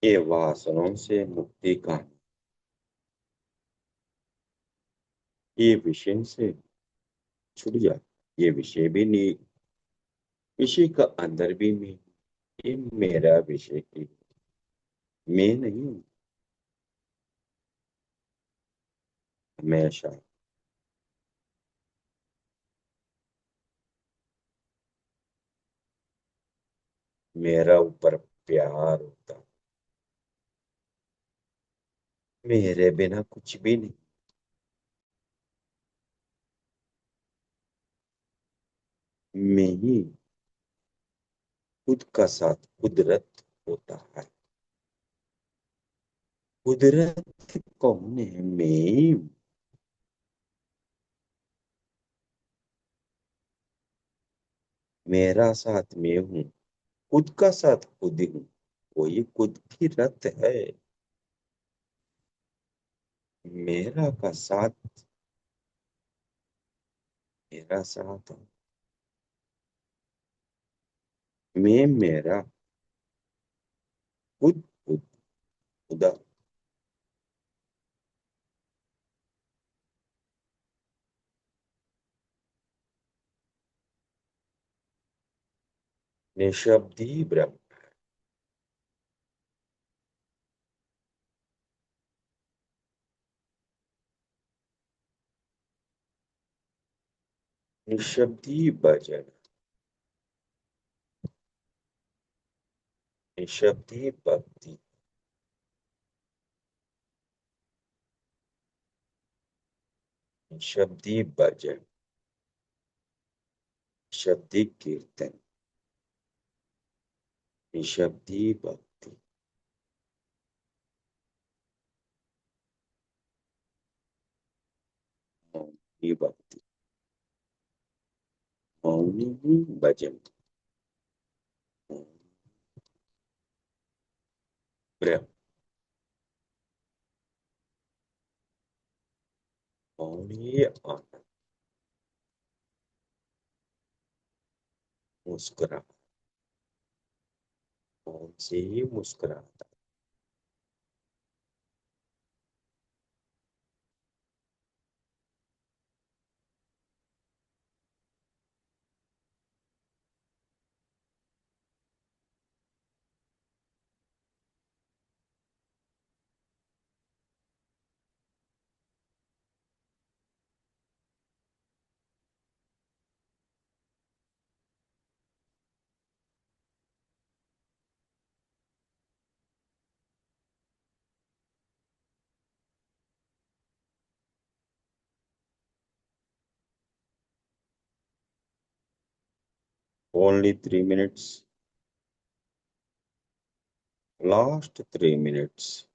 ये वासनाओं से मुक्ति का, ये विषय से छूट जाए, ये विषय भी नहीं, विषय का अंदर भी मैं, ये मेरा विषय की मैं नहीं हूँ। हमेशा मेरा ऊपर प्यार होता, मेरे बिना कुछ भी नहीं, मैं ही खुद का साथ कुदरत होता है। कुदरत कौन है? मैं ही हूँ। मेरा साथ मैं हूँ, खुद का साथ खुद हूँ, कोई खुद की रत है। मेरा का साथ मेरा साथ है। मैं मेरा खुद खुद खुदा। निशब्द ही ब्रह्म। निशब्दी भजन, निशब्दी भक्ति, निशब्दी भजन, निशब्दी कीर्तन, निशब्दी भक्ति, मौनी भक्ति, मौनी भजन, मौनी प्रेम, मौनी आनंद, मुस्कुरा, मौन से ही मुस्कुराता। Only 3 minutes. Last 3 minutes.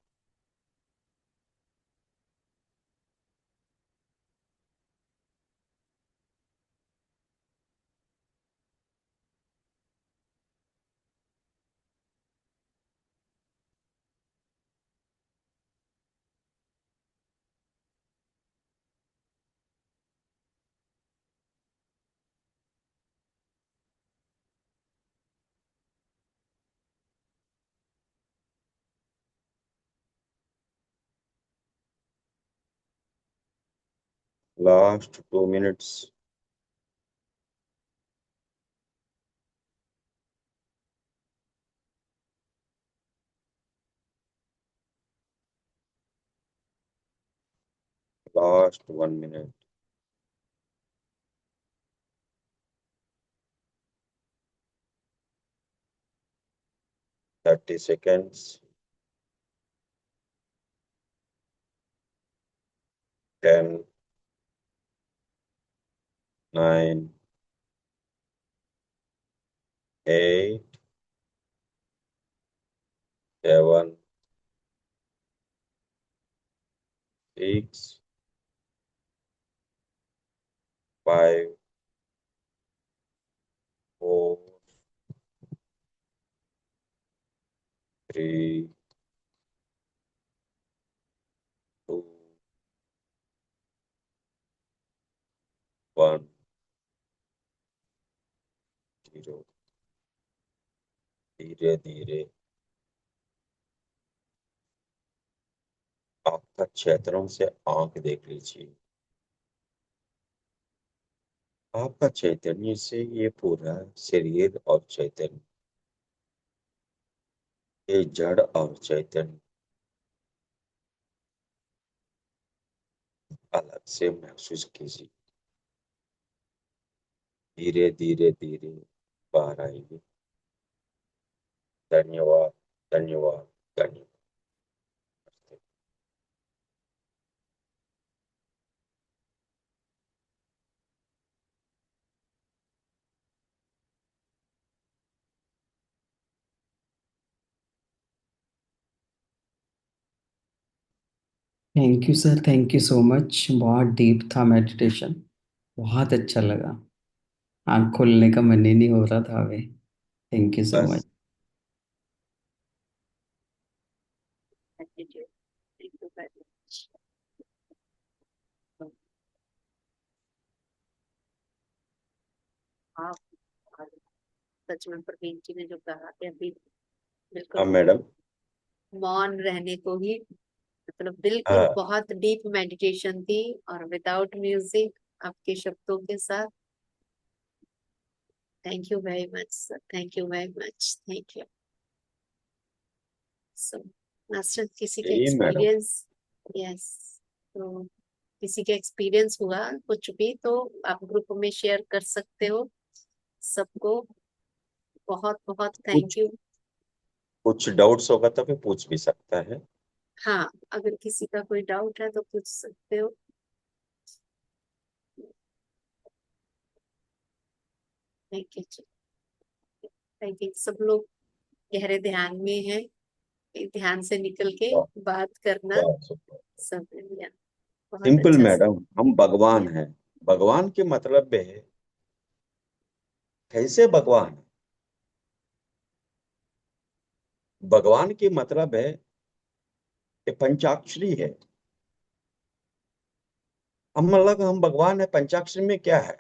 Last 2 minutes. Last 1 minute. 30 seconds. 10, 9, 8, 7, 6, 5, 4, 3, 2, 1, 0. धीरे धीरे आपका चैतन्यों से आंख देख लीजिए। आपका चैतन्य से ये पूरा शरीर और चैतन्य, ये जड़ और चैतन्य अलग से महसूस कीजिए। धीरे धीरे धीरे बाहर आएंगे। धन्यवाद, धन्यवाद, धन्यवाद। Thank you sir, thank you so much. बहुत डीप था मेडिटेशन, बहुत अच्छा लगा। आँख खोलने का मन ही नहीं हो रहा था अभी। थैंक यू सो बस much. Thank you. Thank you very much. आप सच में प्रवीण जी ने जो कहा कि अभी हाँ बिल्कुल मैडम। मौन रहने को ही, मतलब बिल्कुल हाँ बहुत डीप मेडिटेशन थी, और विदाउट म्यूजिक आपके शब्दों के साथ। Thank you very much sir, thank you very much, thank you. So master, किसी का जी मैडम। एक्सपीरियंस? यस। तो किसी का एक्सपीरियंस हुआ कुछ भी तो आप ग्रुप में शेयर कर सकते हो। सबको बहुत बहुत थैंक कुछ यू। कुछ डाउट्स होगा तो फिर पूछ भी सकता है। हाँ, अगर किसी का कोई डाउट है तो पूछ सकते हो। Thank you. आई थिंक सब लोग गहरे ध्यान में हैं। ध्यान से निकल के बात करना सब लिया। बहुत सिंपल अच्छा मैडम, हम भगवान किया। हैं। भगवान के मतलब है, कैसे भगवान? भगवान की मतलब है कि पंचाक्षरी है। हम भगवान है। पंचाक्षरी में क्या है?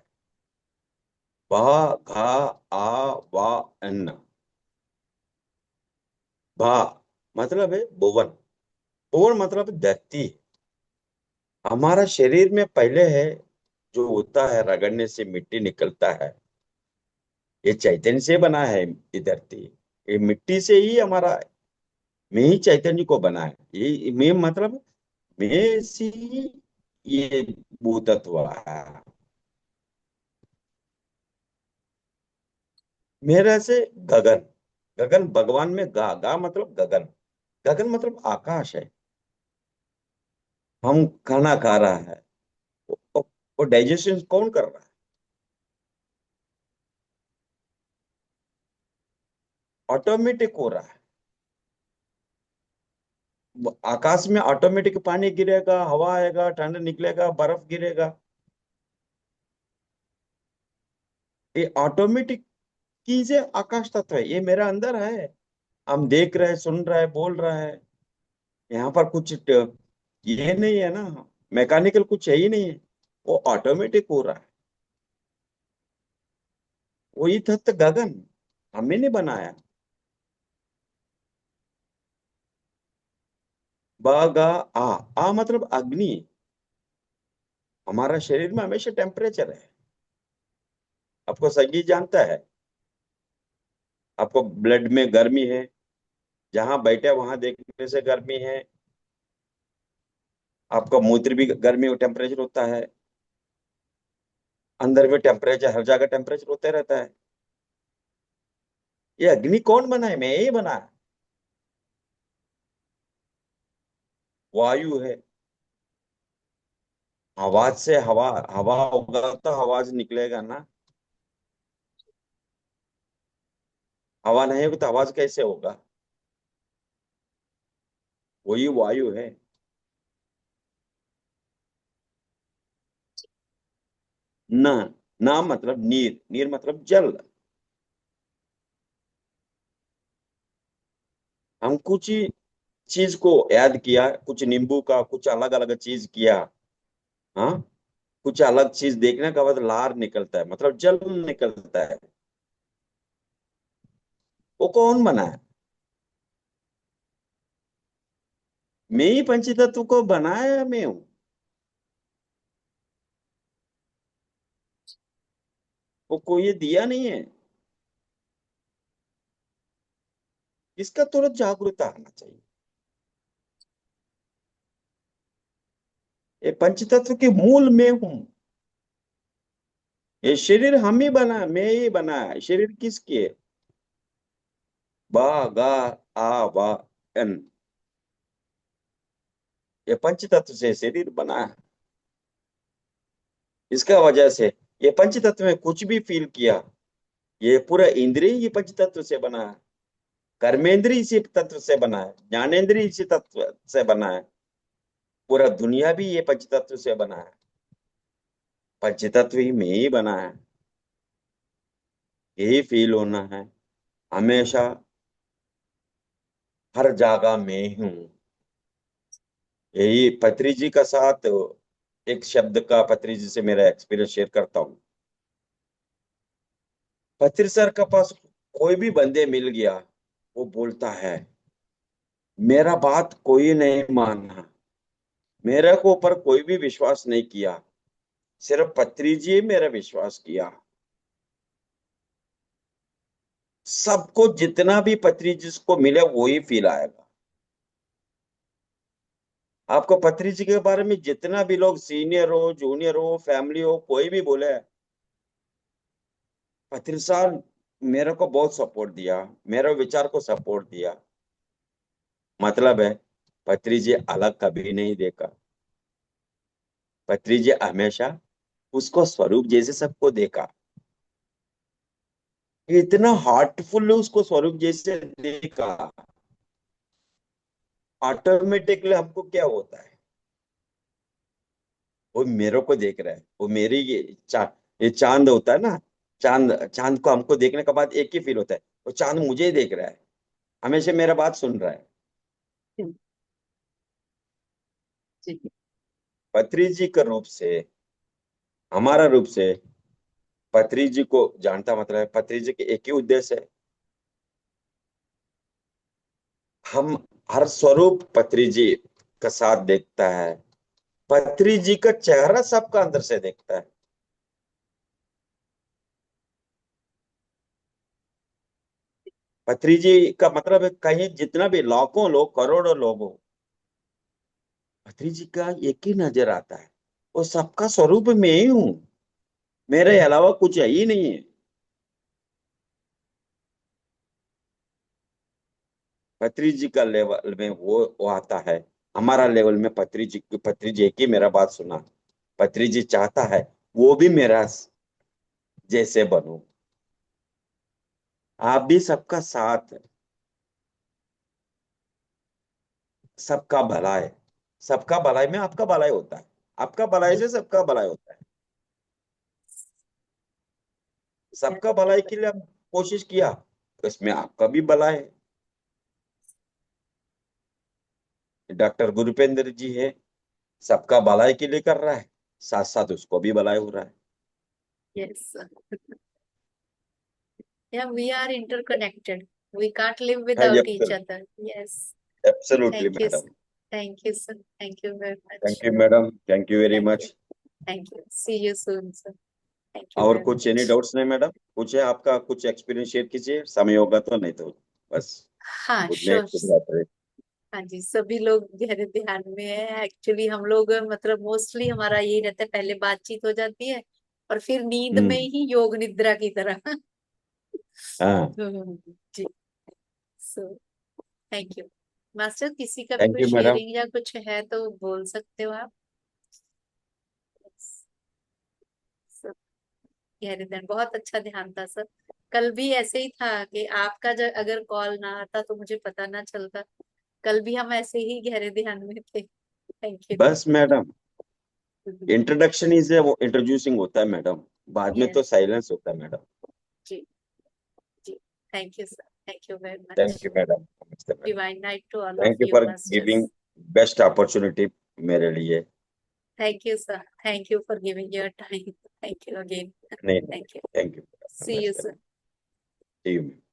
बा, घा, आ, वा, अन्न। भा मतलब है भुवन। भुवन मतलब धरती। हमारा शरीर में पहले है, जो होता है रगड़ने से मिट्टी निकलता है। ये चैतन्य से बना है। ये धरती, ये मिट्टी से ही हमारा, मैं ही चैतन्य को बना है। ये मैं मतलब मैं से ही ये भूतत्व है। मेरे से गगन। गगन भगवान में गा, गा मतलब गगन। गगन मतलब आकाश है। हम खाना खा रहा है, वो डाइजेशन कौन कर रहा है? ऑटोमेटिक हो रहा है। वो आकाश में ऑटोमेटिक पानी गिरेगा, हवा आएगा, ठंड निकलेगा, बर्फ गिरेगा। ये ऑटोमेटिक चीज है। आकाश तत्व है, ये मेरा अंदर है। हम देख रहे हैं, सुन रहे हैं, बोल रहे हैं। यहाँ पर ये नहीं है ना, मैकेनिकल कुछ है ही नहीं है। वो ऑटोमेटिक हो रहा है। वही तत्व गगन, हमने नहीं बनाया। ब, ग, आ। आ मतलब अग्नि। हमारा शरीर में हमेशा टेम्परेचर है। आपको सही जानता है। आपको ब्लड में गर्मी है, जहां बैठे वहां देखने से गर्मी है। आपका मूत्र भी गर्मी और टेम्परेचर होता है। अंदर में टेम्परेचर, हर जगह टेम्परेचर होते रहता है। ये अग्नि कौन बना है? मैं ही बना है। वायु है। आवाज से हवा, हवा होगा तो आवाज निकलेगा ना। हवा नहीं होगी तो आवाज कैसे होगा? वही वायु है। न, ना मतलब नीर, नीर मतलब जल। हम कुछ ही चीज को याद किया, कुछ नींबू का कुछ अलग अलग चीज किया। हाँ, कुछ अलग चीज देखने के बाद लार निकलता है, मतलब जल निकलता है। वो कौन बनाया? मैं ही पंचतत्व को बनाया, मैं हूं। वो कोई ये दिया नहीं है। इसका तुरंत जागरूकता आना चाहिए। ये पंचतत्व के मूल में हूं। ये शरीर हम ही बना, मैं ही बनाया। शरीर किसकी है? बा, गा, आ, वा, अन। ये पंचतत्व से शरीर बना है। इसका वजह से ये पंचतत्व में कुछ भी फील किया, ये पूरा इंद्रिय ये पंचतत्व से बना है। कर्मेंद्रिय इसी तत्व से बना है, ज्ञानेन्द्रिय इसी तत्व से बना है। पूरा दुनिया भी ये पंचतत्व से बना है। पंचतत्व ही में ही बना है। यही फील होना है हमेशा, हर जगह में हूँ। यही पत्री जी का साथ, एक शब्द का पत्री जी से मेरा एक्सपीरियंस शेयर करता हूँ। पत्री सर के पास कोई भी बंदे मिल गया, वो बोलता है, मेरा बात कोई नहीं माना, मेरे को ऊपर कोई भी विश्वास नहीं किया, सिर्फ पत्री जी मेरा विश्वास किया। सबको जितना भी पत्री जिसको मिले वही फील आएगा। आपको पत्री जी के बारे में जितना भी लोग सीनियर हो, जूनियर हो, फैमिली हो, कोई भी बोले, पत्री साहब मेरे को बहुत सपोर्ट दिया, मेरे विचार को सपोर्ट दिया। मतलब है, पत्री जी अलग कभी नहीं देखा। पत्री जी हमेशा उसको स्वरूप जैसे सबको देखा। इतना हार्टफुल उसको स्वरूप जैसे देखा, ऑटोमेटिकली हमको क्या होता है, वो मेरे को देख रहा है, वो मेरी ये चांद होता है ना, चांद चांद को हमको देखने के बाद एक ही फील होता है, वो चांद मुझे ही देख रहा है, हमेशा मेरा बात सुन रहा है। जी। पत्री जी के रूप से, हमारा रूप से, पत्री जी को जानता, मतलब है पत्री जी के एक ही उद्देश्य है, हम हर स्वरूप पत्री जी का साथ देखता है। पत्री जी का चेहरा सबका अंदर से देखता है। पत्री जी का मतलब है, कहीं जितना भी लाखों लोग, करोड़ों लोग हो, पत्री जी का एक ही नजर आता है, वो सबका स्वरूप मैं ही हूँ, मेरे अलावा कुछ है ही नहीं है। पत्री जी का लेवल में वो आता है, हमारा लेवल में पत्री जी की मेरा बात सुना, पत्री जी चाहता है वो भी मेरा जैसे बनूं। आप भी सबका साथ है, सबका भलाई, सबका भलाई में आपका भलाई होता है, आपका भलाई से सबका भलाई होता है। सबका भलाई के लिए हम कोशिश किया, तो इसमें आपका भी भला है। डॉक्टर गुरुपेंद्र जी है, सबका भलाई के लिए कर रहा है, साथ साथ उसको भी भलाई हो रहा है। Yes. Yeah, we are interconnected. We can't live without each other. Yes. Absolutely Thank you, sir. Madam. Thank you, sir. Thank you very thank much. You madam, thank you very Thank you. Much. Thank you. See you soon, sir. Thank you और very कुछ any much. Doubts नहीं madam? कुछ है आपका, कुछ experience share कीजिए, समय होगा तो, नहीं तो बस हाँ, गुड नाइट, श्योर। गुड रात। हाँ जी, सभी लोग गहरे ध्यान में है। एक्चुअली हम लोग मतलब मोस्टली हमारा यही रहता है, पहले बातचीत हो जाती है और फिर नींद में हम्म। ही योग निद्रा की तरह। हाँ। जी। So thank you master. किसी का भी थैंक कोई यू मैडम। शेयरिंग या कुछ है तो बोल सकते हो आप। So, गहरे ध्यान बहुत अच्छा ध्यान था सर। कल भी ऐसे ही था कि आपका अगर कॉल ना आता तो मुझे पता ना चलता। कल भी हम ऐसे ही गहरे ध्यान में थे। Thank you. बस मैडम, इंट्रोडक्शन इज वो इंट्रोड्यूसिंग होता है मैडम, बाद में तो यस। साइलेंस होता है मैडम। जी। जी। Thank you sir. Thank you very thank much. You madam, नमस्ते madam. Divine night to all of thank you you for masters. Giving best opportunity मेरे लिए। Thank you sir. Thank you for giving your time. Thank you again. नहीं, thank you. Thank you, see you नमस्ते। Sir. See you.